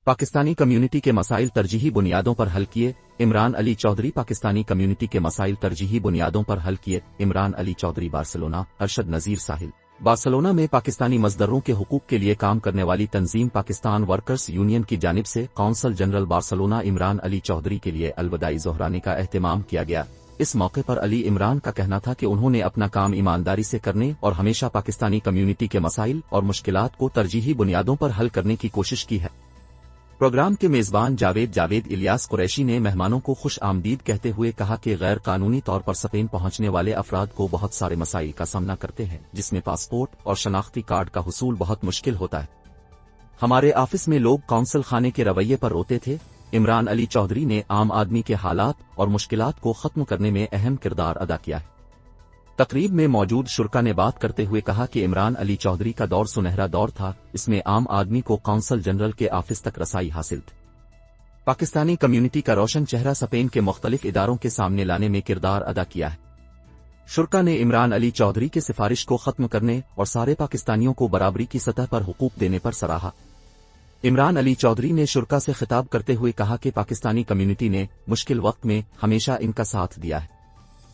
Pakistani community के मसाइल तरजीही बुनियादों पर हल किए इमरान अली चौधरी। पाकिस्तानी कम्युनिटी के मसाइल तरजीही बुनियादों पर हल किए इमरान अली चौधरी। बार्सिलोना। अरशद नज़ीर साहिल। बार्सिलोना में पाकिस्तानी मजदूरों के हुकूक के लिए काम करने वाली तंजीम पाकिस्तान वर्कर्स यूनियन की जानिब से consul general Barcelona Imran Ali Chaudhry के लिए अलविदाई ज़ोहराने का एहतमाम किया गया। इस मौके पर अली इमरान का कहना था कि उन्होंने अपना काम ईमानदारी से करने और हमेशा पाकिस्तानी कम्युनिटी के मसाइल और मुश्किलात को तरजीही बुनियादों पर हल करने की कोशिश की है। प्रोग्राम के मेजबान जावेद इलियास कुरैशी ने मेहमानों को खुश आमदीद कहते हुए कहा कि गैर कानूनी तौर पर स्पेन पहुंचने वाले अफराद को बहुत सारे मसाइल का सामना करते हैं, जिसमें पासपोर्ट और शनाख्ती कार्ड का हुसूल बहुत मुश्किल होता है। हमारे ऑफिस में लोग कौंसल खाने के रवैये पर रोते थे। इमरान अली चौधरी ने आम आदमी के हालात और मुश्किलात को खत्म करने में अहम किरदार अदा किया है। तकरीब में मौजूद शुरका ने बात करते हुए कहा कि इमरान अली चौधरी का दौर सुनहरा दौर था। इसमें आम आदमी को कौंसल जनरल के ऑफिस तक रसाई हासिल थी। पाकिस्तानी कम्युनिटी का रोशन चेहरा स्पेन के मुख्तलिफ इदारों के सामने लाने में किरदार अदा किया है। शुरका ने इमरान अली चौधरी की सिफारिश को खत्म करने और सारे पाकिस्तानियों को बराबरी की सतह पर हुकूक देने पर सराहा। इमरान अली चौधरी ने शुरका से खिताब करते हुए कहा कि पाकिस्तानी कम्युनिटी ने मुश्किल वक्त में हमेशा इनका साथ दिया है।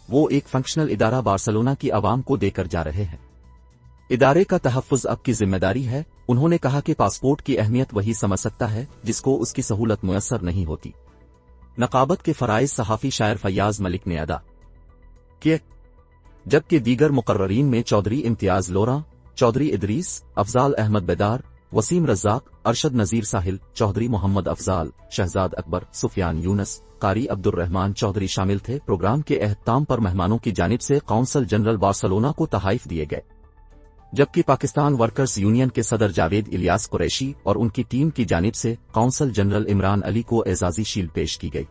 वो एक फंक्शनल इदारा बार्सिलोना की आवाम को देकर जा रहे हैं। इदारे का तहफ़्फ़ुज़ अब की जिम्मेदारी है। उन्होंने कहा कि पासपोर्ट की अहमियत वही समझ सकता है जिसको उसकी सहूलत मुयस्सर नहीं होती। नकाबत के फराइज़ सहाफ़ी शायर फैयाज़ मलिक ने अदा किए, जबकि दीगर मुकर्ररीन में चौधरी इम्तियाज़ लोरा, चौधरी इदरीस, अफजाल अहमद बेदार, वसीम रज़ाक, अरशद नज़ीर साहिल, चौधरी मोहम्मद अफजाल, शहजाद अकबर, सुफियान यूनस, कारी अब्दुर्रहमान चौधरी शामिल थे। प्रोग्राम के एहतमाम पर मेहमानों की जानिब से कौंसल जनरल बार्सिलोना को तहाइफ दिए गए, जबकि पाकिस्तान वर्कर्स यूनियन के सदर जावेद इलियास कुरैशी और उनकी टीम की जानिब से कौंसल जनरल इमरान अली को एजाज़ी शील्ड पेश की गई।